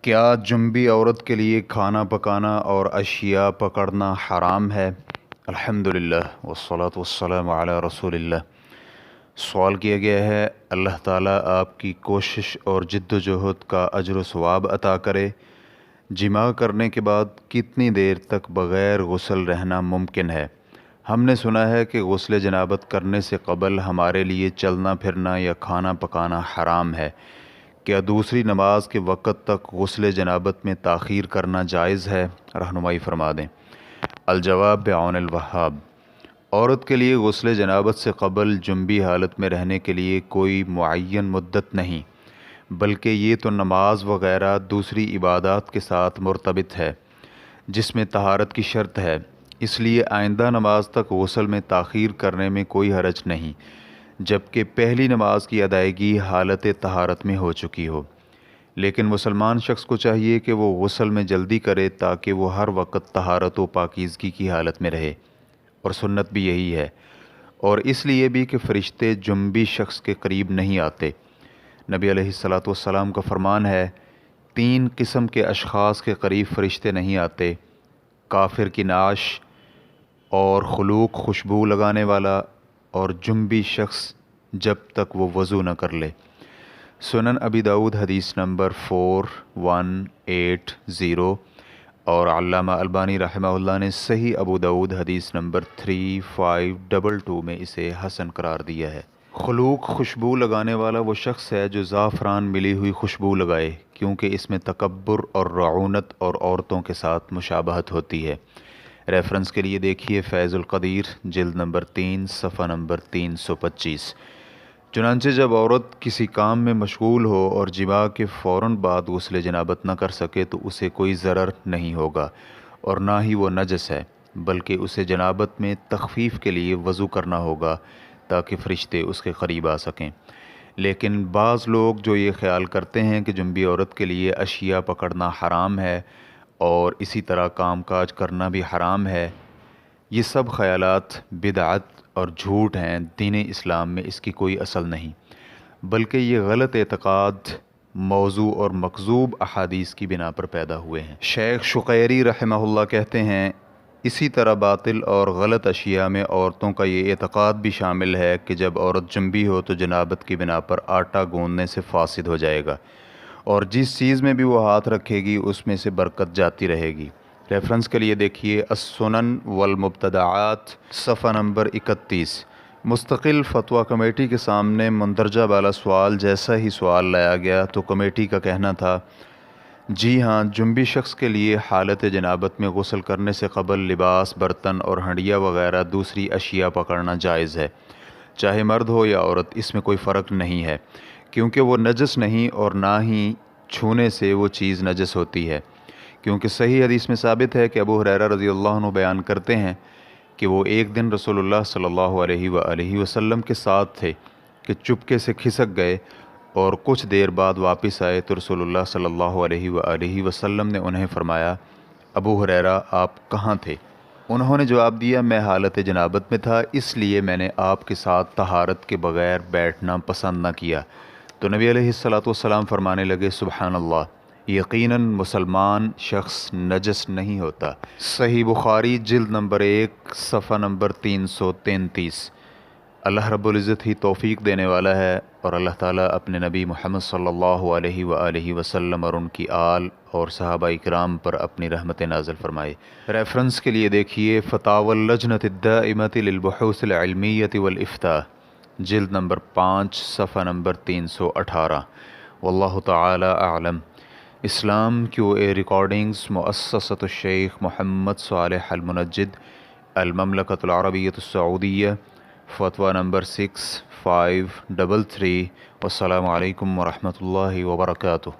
کیا جنبی عورت کے لیے کھانا پکانا اور اشیاء پکڑنا حرام ہے؟ الحمدللہ والصلاة والسلام علی رسول اللہ۔ سوال کیا گیا ہے، اللہ تعالیٰ آپ کی کوشش اور جد و جہد کا اجر و ثواب عطا کرے۔ جماع کرنے کے بعد کتنی دیر تک بغیر غسل رہنا ممکن ہے؟ ہم نے سنا ہے کہ غسل جنابت کرنے سے قبل ہمارے لیے چلنا پھرنا یا کھانا پکانا حرام ہے۔ کیا دوسری نماز کے وقت تک غسل جنابت میں تاخیر کرنا جائز ہے؟ رہنمائی فرما دیں۔ الجواب بعون الوہاب۔ عورت کے لیے غسل جنابت سے قبل جنبی حالت میں رہنے کے لیے کوئی معین مدت نہیں، بلکہ یہ تو نماز وغیرہ دوسری عبادات کے ساتھ مرتبط ہے جس میں طہارت کی شرط ہے، اس لیے آئندہ نماز تک غسل میں تاخیر کرنے میں کوئی حرج نہیں، جبکہ پہلی نماز کی ادائیگی حالت طہارت میں ہو چکی ہو۔ لیکن مسلمان شخص کو چاہیے کہ وہ غسل میں جلدی کرے تاکہ وہ ہر وقت طہارت و پاکیزگی کی حالت میں رہے، اور سنت بھی یہی ہے، اور اس لیے بھی کہ فرشتے جنبی شخص کے قریب نہیں آتے۔ نبی علیہ الصلاۃ والسلام کا فرمان ہے، 3 قسم کے اشخاص کے قریب فرشتے نہیں آتے: کافر کی نعش، اور خلوق خوشبو لگانے والا، اور جنبی شخص جب تک وہ وضو نہ کر لے۔ سنن ابی داؤد حدیث نمبر 4180، اور علامہ البانی رحمہ اللہ نے صحیح ابو داؤد حدیث نمبر 3522 میں اسے حسن قرار دیا ہے۔ خلوق خوشبو لگانے والا وہ شخص ہے جو زعفران ملی ہوئی خوشبو لگائے، کیونکہ اس میں تکبر اور رعونت اور عورتوں کے ساتھ مشابہت ہوتی ہے۔ ریفرنس کے لیے دیکھیے فیض القدیر جلد نمبر 3 صفحہ نمبر 325۔ چنانچہ جب عورت کسی کام میں مشغول ہو اور جماع کے فوراً بعد غسل جنابت نہ کر سکے تو اسے کوئی ضرر نہیں ہوگا، اور نہ ہی وہ نجس ہے، بلکہ اسے جنابت میں تخفیف کے لیے وضو کرنا ہوگا تاکہ فرشتے اس کے قریب آ سکیں۔ لیکن بعض لوگ جو یہ خیال کرتے ہیں کہ جنبی عورت کے لیے اشیاء پکڑنا حرام ہے اور اسی طرح کام کاج کرنا بھی حرام ہے، یہ سب خیالات بدعت اور جھوٹ ہیں۔ دین اسلام میں اس کی کوئی اصل نہیں، بلکہ یہ غلط اعتقاد موضوع اور مکذوب احادیث کی بنا پر پیدا ہوئے ہیں۔ شیخ شقیری رحمہ اللہ کہتے ہیں، اسی طرح باطل اور غلط اشیاء میں عورتوں کا یہ اعتقاد بھی شامل ہے کہ جب عورت جنبی ہو تو جنابت کی بنا پر آٹا گوندنے سے فاسد ہو جائے گا، اور جس چیز میں بھی وہ ہاتھ رکھے گی اس میں سے برکت جاتی رہے گی۔ ریفرنس کے لیے دیکھیے السنن والمبتدعات صفحہ نمبر 31۔ مستقل فتویٰ کمیٹی کے سامنے مندرجہ بالا سوال جیسا ہی سوال لایا گیا تو کمیٹی کا کہنا تھا، جی ہاں، جنبی شخص کے لیے حالت جنابت میں غسل کرنے سے قبل لباس، برتن اور ہنڈیا وغیرہ دوسری اشیاء پکڑنا جائز ہے، چاہے مرد ہو یا عورت، اس میں کوئی فرق نہیں ہے، کیونکہ وہ نجس نہیں اور نہ ہی چھونے سے وہ چیز نجس ہوتی ہے، کیونکہ صحیح حدیث میں ثابت ہے کہ ابو ہریرہ رضی اللہ عنہ بیان کرتے ہیں کہ وہ ایک دن رسول اللہ صلی اللہ علیہ وآلہ وسلم کے ساتھ تھے کہ چپکے سے کھسک گئے، اور کچھ دیر بعد واپس آئے تو رسول اللہ صلی اللہ علیہ وآلہ وسلم نے انہیں فرمایا، ابو ہریرہ آپ کہاں تھے؟ انہوں نے جواب دیا، میں حالت جنابت میں تھا، اس لیے میں نے آپ کے ساتھ طہارت کے بغیر بیٹھنا پسند نہ کیا۔ تو نبی علیہ الصلاۃ والسلام فرمانے لگے، سبحان اللہ، یقیناً مسلمان شخص نجس نہیں ہوتا۔ صحیح بخاری جلد نمبر 1 صفحہ نمبر 333۔ اللہ رب العزت ہی توفیق دینے والا ہے، اور اللہ تعالیٰ اپنے نبی محمد صلی اللہ علیہ وآلہ وسلم اور ان کی آل اور صحابہ اکرام پر اپنی رحمت نازل فرمائے۔ ریفرنس کے لیے دیکھیے فتاوی اللجنۃ الدائمۃ للبحوث العلمیۃ والافتاء جلد نمبر 5 صفحہ نمبر 318۔ واللہ تعالی اعلم۔ اسلام کیو اے ریکارڈنگز، مؤسسۃ الشیخ محمد صالح المنجد، المملکۃ العربیۃ السعودیہ، فتویٰ نمبر 6533۔ والسلام علیکم ورحمۃ اللہ وبرکاتہ۔